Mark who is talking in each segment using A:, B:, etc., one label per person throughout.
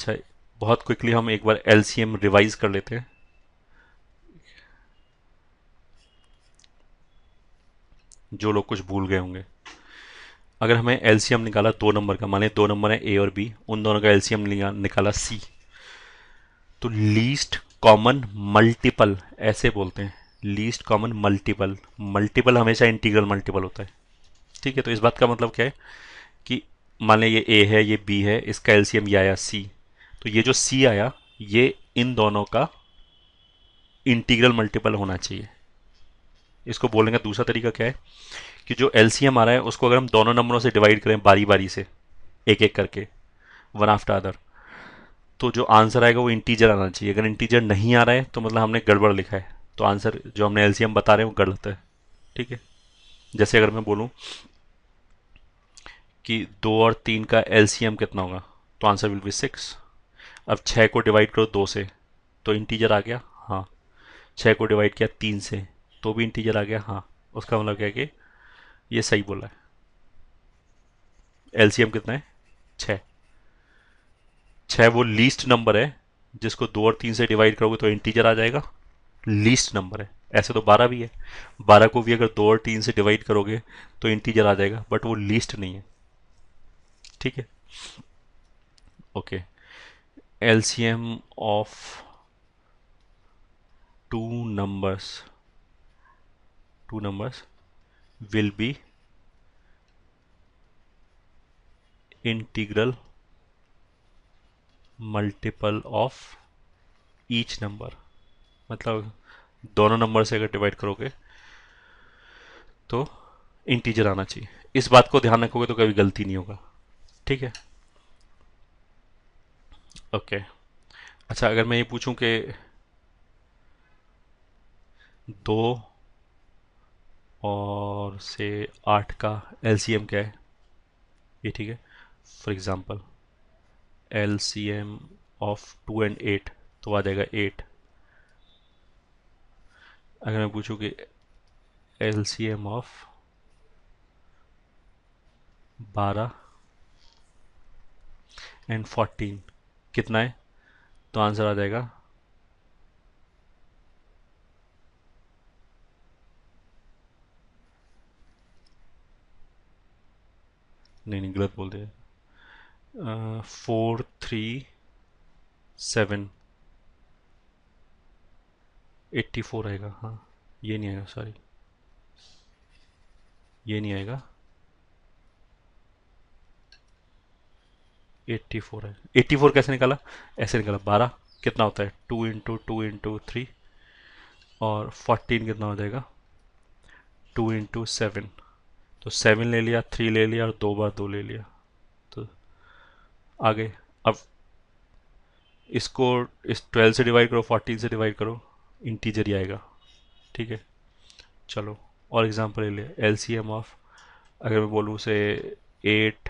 A: अच्छा, बहुत क्विकली हम एक बार एलसीएम रिवाइज कर लेते हैं। जो लोग कुछ भूल गए होंगे, अगर हमें एलसीएम निकाला दो नंबर का, माने दो नंबर है ए और बी, उन दोनों का एलसीएम निकाला सी, तो लीस्ट कॉमन मल्टीपल ऐसे बोलते हैं। लीस्ट कॉमन मल्टीपल, मल्टीपल हमेशा इंटीग्रल मल्टीपल होता है। ठीक है, तो इस बात का मतलब क्या है कि मान लें ये ए है, ये बी है, इसका एलसीएम ये आया सी, तो ये जो सी आया ये इन दोनों का इंटीग्रल मल्टीपल होना चाहिए। इसको बोलने का दूसरा तरीका क्या है कि जो एलसीएम आ रहा है उसको अगर हम दोनों नंबरों से डिवाइड करें बारी बारी से, एक एक करके, वन आफ्टर अदर, तो जो आंसर आएगा वो इंटीजर आना चाहिए। अगर इंटीजर नहीं आ रहा है तो मतलब हमने गड़बड़ लिखा है, तो आंसर जो हमने एलसीएम बता रहे हैं वो गलत है। ठीक है, जैसे अगर मैं बोलूं कि दो और तीन का एलसीएम कितना होगा, तो आंसर विल बी सिक्स। अब छः को डिवाइड करो दो से, तो इंटीजर आ गया, हाँ। छः को डिवाइड किया तीन से, तो भी इंटीजर आ गया, हाँ। उसका मतलब क्या है कि ये सही बोला है। एलसीएम कितना है, छः। छः वो लीस्ट नंबर है जिसको दो और तीन से डिवाइड करोगे तो इंटीजर आ जाएगा, लीस्ट नंबर है। ऐसे तो बारह भी है, बारह को भी अगर दो और तीन से डिवाइड करोगे तो इंटीजर आ जाएगा, बट वो लीस्ट नहीं है। ठीक है, okay. LCM of two numbers, two numbers will be integral multiple of each number. मतलब दोनों नंबर से अगर डिवाइड करोगे तो इंटीजर आना चाहिए। इस बात को ध्यान रखोगे तो कभी गलती नहीं होगा। ठीक है, ओके। अच्छा, अगर मैं ये पूछूं कि दो और से आठ का एलसीएम क्या है, ये ठीक है। For example LCM of two and eight, तो आ जाएगा एट। अगर मैं पूछूं कि एलसीएम ऑफ बारह एंड फोर्टीन कितना है, तो आंसर आ जाएगा, नहीं नहीं गलत बोल दिया, फोर थ्री सेवन, 84 आएगा, हाँ। ये नहीं आएगा, सॉरी, ये नहीं आएगा, 84 है। 84 कैसे निकाला, ऐसे निकाला, बारह कितना होता है, टू इंटू थ्री, और 14 कितना हो जाएगा, टू इंटू सेवन। तो सेवन ले लिया, थ्री ले लिया, और दो बार दो ले लिया, तो आगे। अब इसको इस 12 से डिवाइड करो, 14 से डिवाइड करो, इंटीजर ही आएगा। ठीक है, चलो और एग्जांपल ले लिया। एलसीएम ऑफ, अगर मैं बोलूँ से एट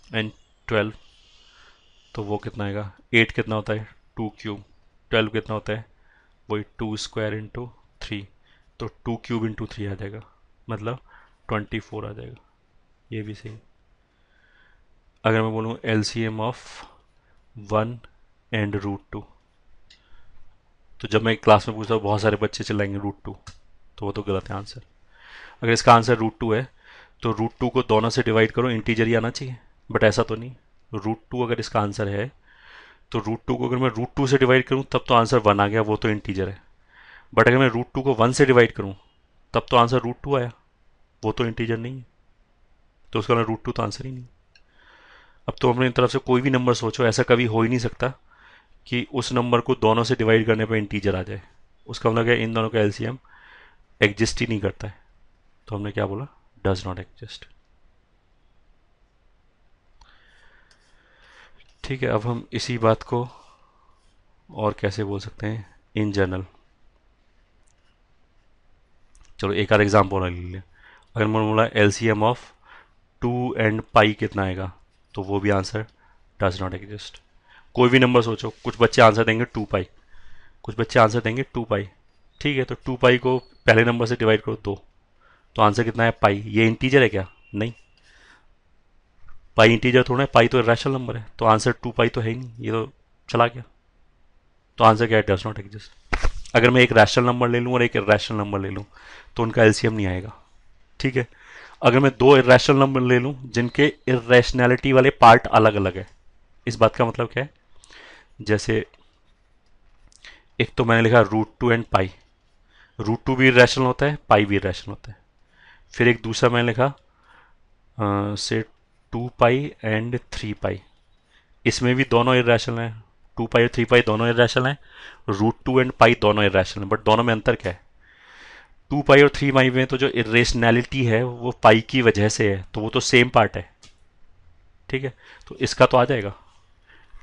A: एंड 12, तो वो कितना आएगा, एट कितना होता है, टू क्यूब, 12 कितना होता है, वही टू स्क्वायर इंटू थ्री, तो टू क्यूब इंटू थ्री आ जाएगा, मतलब 24 आ जाएगा। ये भी सही। अगर मैं बोलूँ LCM of one and root two, तो जब मैं क्लास में पूछता हूँ बहुत सारे बच्चे चिल्लाएंगे रूट टू, तो वो तो गलत है आंसर। अगर इसका आंसर रूट टू है तो रूट टू को दोनों से डिवाइड करो, इंटीजर ही आना चाहिए, बट ऐसा तो नहीं। रूट टू अगर इसका आंसर है तो रूट टू को अगर मैं रूट टू से डिवाइड करूँ तब तो आंसर वन आ गया, वो तो इंटीजर है। बट अगर मैं रूट टू को वन से डिवाइड करूँ तब तो आंसर रूट टू आया, वो तो इंटीजर नहीं है, तो उसका रूट टू तो आंसर ही नहीं। अब तो अपनी तरफ से कोई भी नंबर सोचो, ऐसा कभी हो ही नहीं सकता कि उस नंबर को दोनों से डिवाइड करने पर इंटीजर आ जाए। उसका मतलब क्या, इन दोनों का एलसीएम एग्जिस्ट ही नहीं करता है। तो हमने क्या बोला, डज नॉट एग्जिस्ट। ठीक है, अब हम इसी बात को और कैसे बोल सकते हैं इन जनरल। चलो एक आध एग्जाम्पल ले लिया। अगर मैंने बोला LCM of two and pi कितना आएगा, तो वो भी आंसर डज नॉट एग्जिस्ट। कोई भी नंबर सोचो, कुछ बच्चे आंसर देंगे टू पाई, कुछ बच्चे आंसर देंगे टू पाई। ठीक है, तो टू पाई को पहले नंबर से डिवाइड करो दो, तो आंसर कितना है पाई। ये इंटीजर है क्या, नहीं। पाई इंटीजर थोड़ा है, पाई तो रैशनल नंबर है, तो आंसर 2 पाई तो है ही नहीं, ये तो चला गया। तो आंसर क्या है? Does not exist. अगर मैं एक रैशनल नंबर ले लूँ और एक इरेशनल नंबर ले लूँ तो उनका एलसीएम नहीं आएगा। ठीक है। अगर मैं दो इरेशनल नंबर ले लूँ जिनके इरेशनैलिटी वाले पार्ट अलग अलग है, इस बात का मतलब क्या है? जैसे एक तो मैंने लिखा √2 एंड पाई, √2 भी इरेशनल होता है, पाई भी इरेशनल होता है। फिर एक दूसरा मैंने लिखा से 2 पाई एंड 3 पाई, इसमें भी दोनों इरेशनल हैं, 2 पाई और 3 पाई दोनों इरेशनल हैं, √2 एंड पाई दोनों इरेशनल हैं, बट दोनों में अंतर क्या है? 2 पाई और 3 पाई में तो जो इरेशनैलिटी है वो पाई की वजह से है, तो वो तो सेम पार्ट है। ठीक है। तो इसका तो आ जाएगा,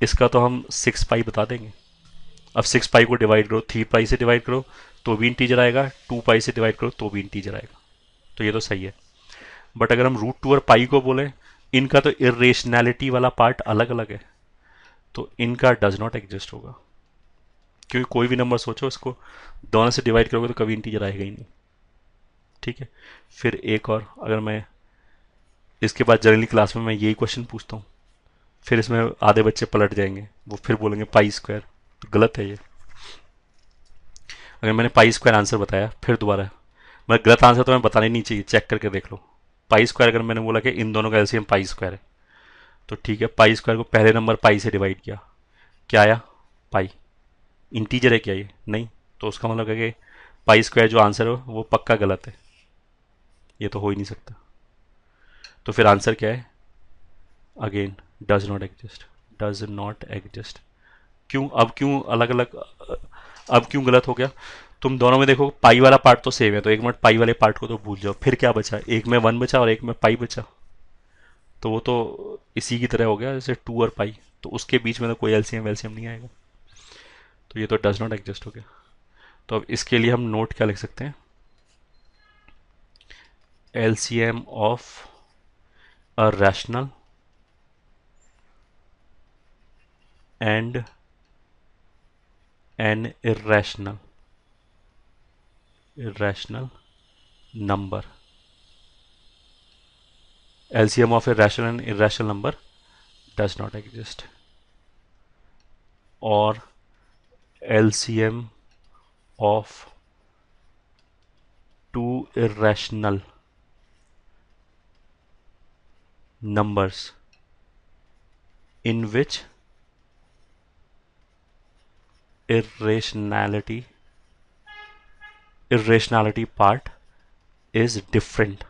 A: इसका तो हम 6 पाई बता देंगे। अब 6 पाई को डिवाइड करो, 3 पाई से डिवाइड करो तो भी इंटीजर आएगा, 2 पाई से डिवाइड करो तो भी इंटीजर आएगा, तो ये तो सही है। बट अगर हम √2 और पाई को बोले, इनका तो इरेशनैलिटी वाला पार्ट अलग अलग है, तो इनका डज नॉट एग्जिस्ट होगा। क्योंकि कोई भी नंबर सोचो, इसको दोनों से डिवाइड करोगे तो कभी इंटीजर आएगा ही नहीं। ठीक है। फिर एक और, अगर मैं इसके बाद जनरली क्लास में मैं यही क्वेश्चन पूछता हूँ, फिर इसमें आधे बच्चे पलट जाएंगे, वो फिर बोलेंगे पाई स्क्वायर, तो गलत है ये। अगर मैंने पाई स्क्वायर आंसर बताया फिर दोबारा, मैं गलत आंसर तो मैं बताना ही नहीं चाहिए, चेक करके देख लो। पाई स्क्वायर अगर मैंने बोला कि इन दोनों का एलसीएम पाई स्क्वायर है, तो ठीक है, पाई स्क्वायर को पहले नंबर पाई से डिवाइड किया, क्या आया? पाई। इंटीजर है क्या ये? नहीं। तो उसका मतलब है कि पाई स्क्वायर जो आंसर है वो पक्का गलत है, ये तो हो ही नहीं सकता। तो फिर आंसर क्या है? Again does not exist, does not exist. क्यों? अब क्यों अलग अलग, अब क्यों गलत हो गया? तुम दोनों में देखो पाई वाला पार्ट तो सेम है, तो एक मिनट पाई वाले पार्ट को तो भूल जाओ, फिर क्या बचा? एक में 1 बचा और एक में पाई बचा, तो वो तो इसी की तरह हो गया जैसे 2 और पाई, तो उसके बीच में तो कोई एलसीएम वेलसीएम नहीं आएगा, तो ये तो डज नॉट एग्जिस्ट हो गया। तो अब इसके लिए हम नोट क्या लिख सकते हैं? LCM of a rational and an irrational number, LCM of a rational and irrational number does not exist, or LCM of two irrational numbers in which irrationality part is different।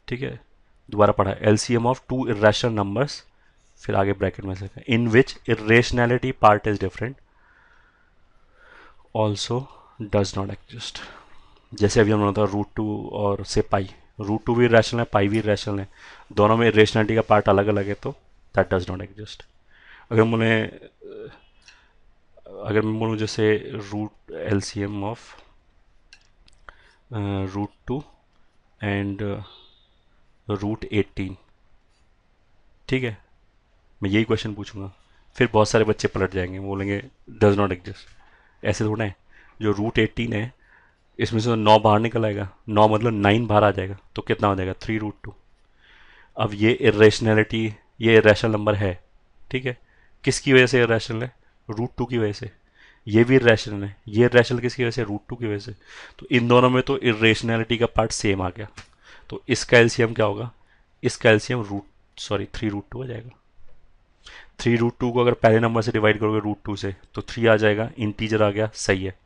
A: ठीक है, दोबारा पढ़ा, LCM of two irrational numbers, फिर आगे bracket में से in which irrationality part is different also does not exist. जैसे अभी हमने बताया √2 और से पाई, √2 भी इरेशनल है, पाई भी इरेशनल है, दोनों में इरेशनैलिटी का पार्ट अलग अलग है, तो दैट डज नॉट एग्जिस्ट। अगर मैं बोलूँ जैसे रूट एलसीएम ऑफ √2 एंड √18, ठीक है, मैं यही क्वेश्चन पूछूंगा, फिर बहुत सारे बच्चे पलट जाएंगे, बोलेंगे डज नॉट एग्जिस्ट। ऐसे थोड़ा है, जो √18 है इसमें से 9 बाहर निकल आएगा, 9 मतलब 9 बाहर आ जाएगा, तो कितना हो जाएगा? 3√2। अब ये इरेशनैलिटी, ये इरेशनल नंबर है, ठीक है, किसकी वजह से इरेशनल है? √2 की वजह से। ये भी इरेशनल है, ये इरेशनल किसकी वजह से? √2 की वजह से। तो इन दोनों में तो इरेशनैलिटी का पार्ट सेम आ गया, तो इसका एलसीएम क्या होगा? इसका एलसीएम 3√2 आ जाएगा। 3√2 को अगर पहले नंबर से डिवाइड करोगे √2 से तो 3 आ जाएगा, इंटीजर आ गया, सही है।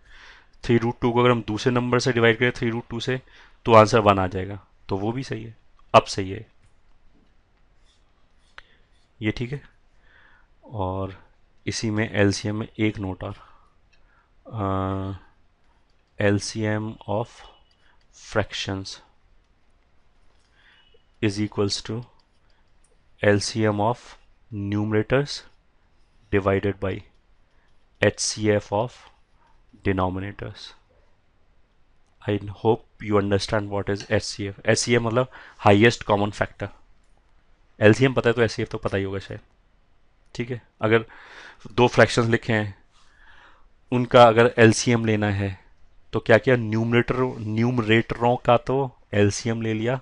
A: 3√2 को अगर हम दूसरे नंबर से डिवाइड करें 3√2 से तो आंसर 1 आ जाएगा, तो वो भी सही है, अब सही है ये, ठीक है। और इसी में एलसीएम में एक नोट और, LCM of fractions is equals to LCM of numerators divided by HCF of denominators। I hope you understand what is HCF। HCF मतलब highest common factor, LCM पता है तो HCF तो पता ही होगा शायद, ठीक है। अगर दो फ्रैक्शंस लिखे हैं, उनका अगर LCM लेना है तो क्या किया? न्यूमरेटरों का तो LCM ले लिया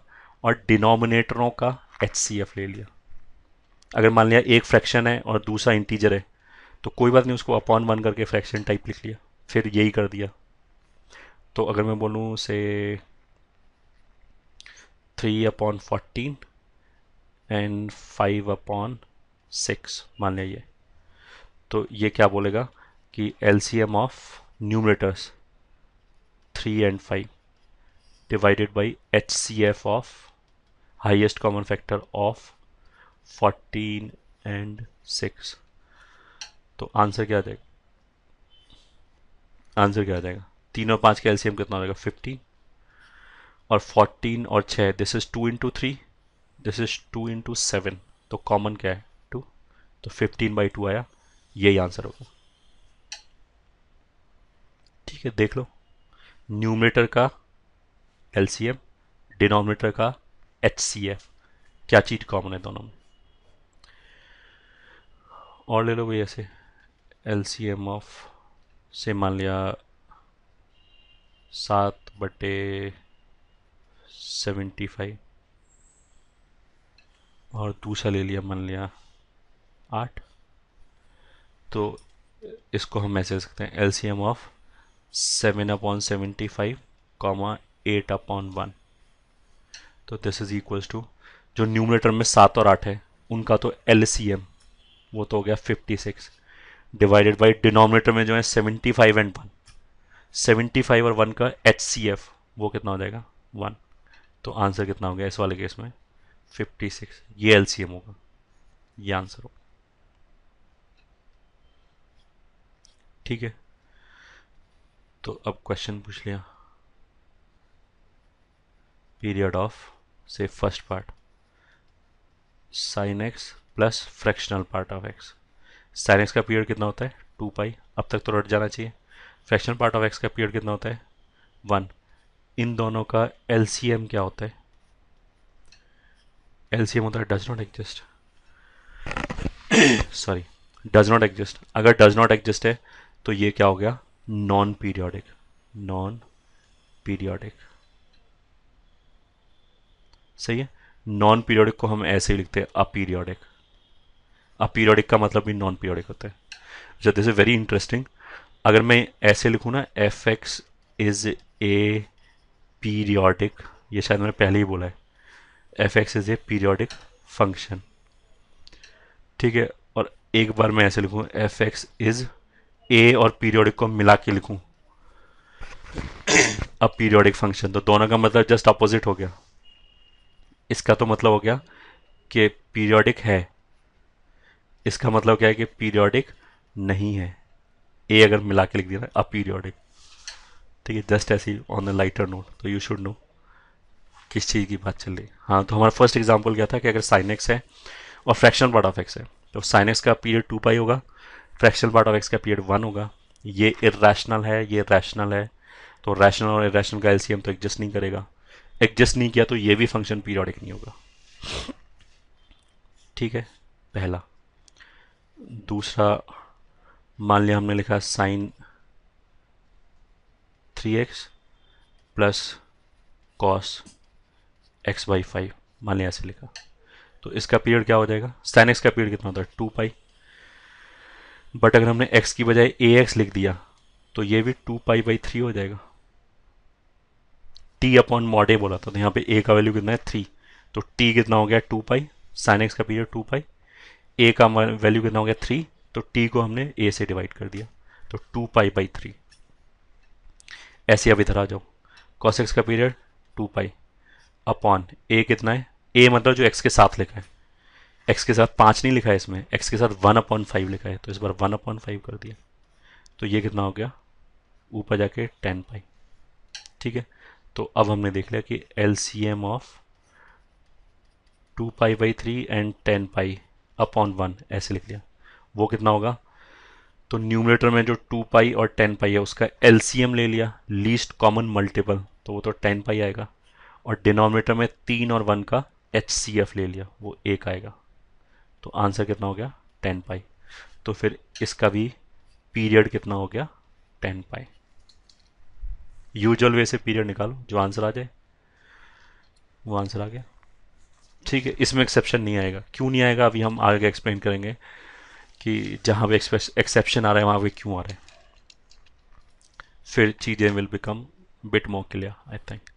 A: और डिनोमिनेटरों का HCF ले लिया। अगर मान लिया एक फ्रैक्शन है और दूसरा इंटीजर है तो कोई बात नहीं, उसको अपॉन वन करके फ्रैक्शन टाइप लिख लिया, फिर यही कर दिया। तो अगर मैं बोलूँ से 3/14 एंड 5/6 मान लिया ये, तो ये क्या बोलेगा कि LCM of numerators 3 and 5 divided by HCF of highest common factor of 14 and 6। तो आंसर क्या आ जाएगा? आंसर क्या आ जाएगा? 3 और 5 का एलसीएम कितना हो जाएगा? 15, और 14 और 6, this is 2 into 3, this is 2 into 7, तो कॉमन क्या है? 2, तो 15/2 आया, यही आंसर होगा। ठीक है, देख लो, न्यूमरेटर का एलसीएम, डिनोमिनेटर का HCF, क्या चीज कॉमन है दोनों में? और ले लो भाई ऐसे, LCM ऑफ से मान लिया 7/75 और दूसरा ले लिया मान लिया 8, तो इसको हम ऐसे ले सकते हैं LCM ऑफ 7/75 8/1, तो दिस इज इक्वल्स टू, जो न्यूमरेटर में 7 और 8 है उनका तो LCM वो तो हो गया 56, डिवाइडेड बाई डिनोमिनेटर में जो है 75 एंड 1, 75 और 1 का HCF वो कितना हो जाएगा? 1, तो आंसर कितना हो गया इस वाले केस में? 56, ये LCM होगा, ये आंसर होगा। ठीक है, तो अब क्वेश्चन पूछ लिया, पीरियड ऑफ से first part sin x plus fractional part of x। sin x का पीरियड कितना होता है? 2 पाई, अब तक तो रट जाना चाहिए। फ्रैक्शनल पार्ट ऑफ x का पीरियड कितना होता है? 1। इन दोनों का LCM क्या होता है? LCM होता है does not exist, sorry, does not exist. अगर डज नॉट एग्जिस्ट है तो ये क्या हो गया? नॉन पीरियोडिक, नॉन पीरियोडिक, सही है। नॉन पीरियोडिक को हम ऐसे ही लिखते हैं अपीरियोडिक, अपीरियोडिक का मतलब भी नॉन पीरियोडिक होता है। अच्छा, दिस इज वेरी इंटरेस्टिंग, अगर मैं ऐसे लिखूँ ना, fx इज ए पीरियोडिक, ये शायद मैंने पहले ही बोला है, fx is a periodic function, ठीक है। और एक बार मैं ऐसे लिखूँ fx इज ए और पीरियोडिक को मिला के लिखूँ अब पीरियोडिक फंक्शन, तो दोनों का मतलब जस्ट अपोजिट हो गया। इसका तो मतलब हो गया कि पीरियोडिक है, इसका मतलब क्या है कि पीरियोडिक नहीं है। ए अगर मिला के लिख दिया ना अपीरियोडिक, ठीक है, जस्ट ऐसी ऑन द लाइटर नोट, तो यू शुड नो किस चीज़ की बात चल रही है। हाँ, तो हमारा फर्स्ट एग्जांपल क्या था कि अगर sin x है और फ्रैक्शनल पार्ट ऑफ x है, तो sin x का पीरियड 2 पाई होगा, फ्रैक्शनल पार्ट ऑफ x का पीरियड 1 होगा। ये इरेशनल है, ये रैशनल है, तो रैशनल और इरेशनल का एलसीएम तो एग्जिस्ट नहीं करेगा, एग्जिस्ट नहीं किया तो ये भी फंक्शन पीरियोडिक नहीं होगा। ठीक है, पहला। दूसरा, मान लिया हमने लिखा sign 3x plus cos x/5, मान लिया ऐसे लिखा, तो इसका पीरियड क्या हो जाएगा? साइन x का पीरियड कितना होता है? 2 पाई, बट अगर हमने x की बजाय ax लिख दिया तो ये भी 2 पाई/3 हो जाएगा। t अपॉन मॉड ए बोला था, तो यहाँ पे a का वैल्यू कितना है? 3, तो t कितना हो गया? 2 पाई, साइन x का पीरियड 2 पाई, a का वैल्यू कितना हो गया? 3, तो t को हमने a से डिवाइड कर दिया, तो 2 पाई/3। ऐसे अब इधर आ जाओ, cos x का पीरियड 2 पाई अपॉन a कितना है? a मतलब जो x के साथ लिखा है, x के साथ 5 नहीं लिखा है इसमें, x के साथ 1/5 लिखा है, तो इस बार 1/5 कर दिया, तो ये कितना हो गया? ऊपर जाके 10 पाई। ठीक है, तो अब हमने देख लिया कि LCM ऑफ 2 पाई/3 एंड 10 पाई अपॉन 1 ऐसे लिख लिया, वो कितना होगा? तो न्यूमरेटर में जो 2 पाई और 10 पाई है उसका LCM ले लिया, लीस्ट कॉमन मल्टीपल, तो वो तो 10 पाई आएगा, और डिनोमिनेटर में 3 और 1 का HCF ले लिया, वो 1 आएगा, तो आंसर कितना हो गया? 10 पाई। तो फिर इसका भी पीरियड कितना हो गया? 10 पाई। यूजुअल वे से पीरियड निकालो, जो आंसर आ जाए वो आंसर आ गया। ठीक है, इसमें एक्सेप्शन नहीं आएगा। क्यों नहीं आएगा अभी हम आगे एक्सप्लेन करेंगे कि जहाँ भी एक्सेप्शन आ रहा है वहाँ पे क्यों आ रहा है, फिर चीज़ें will become bit more clear I think.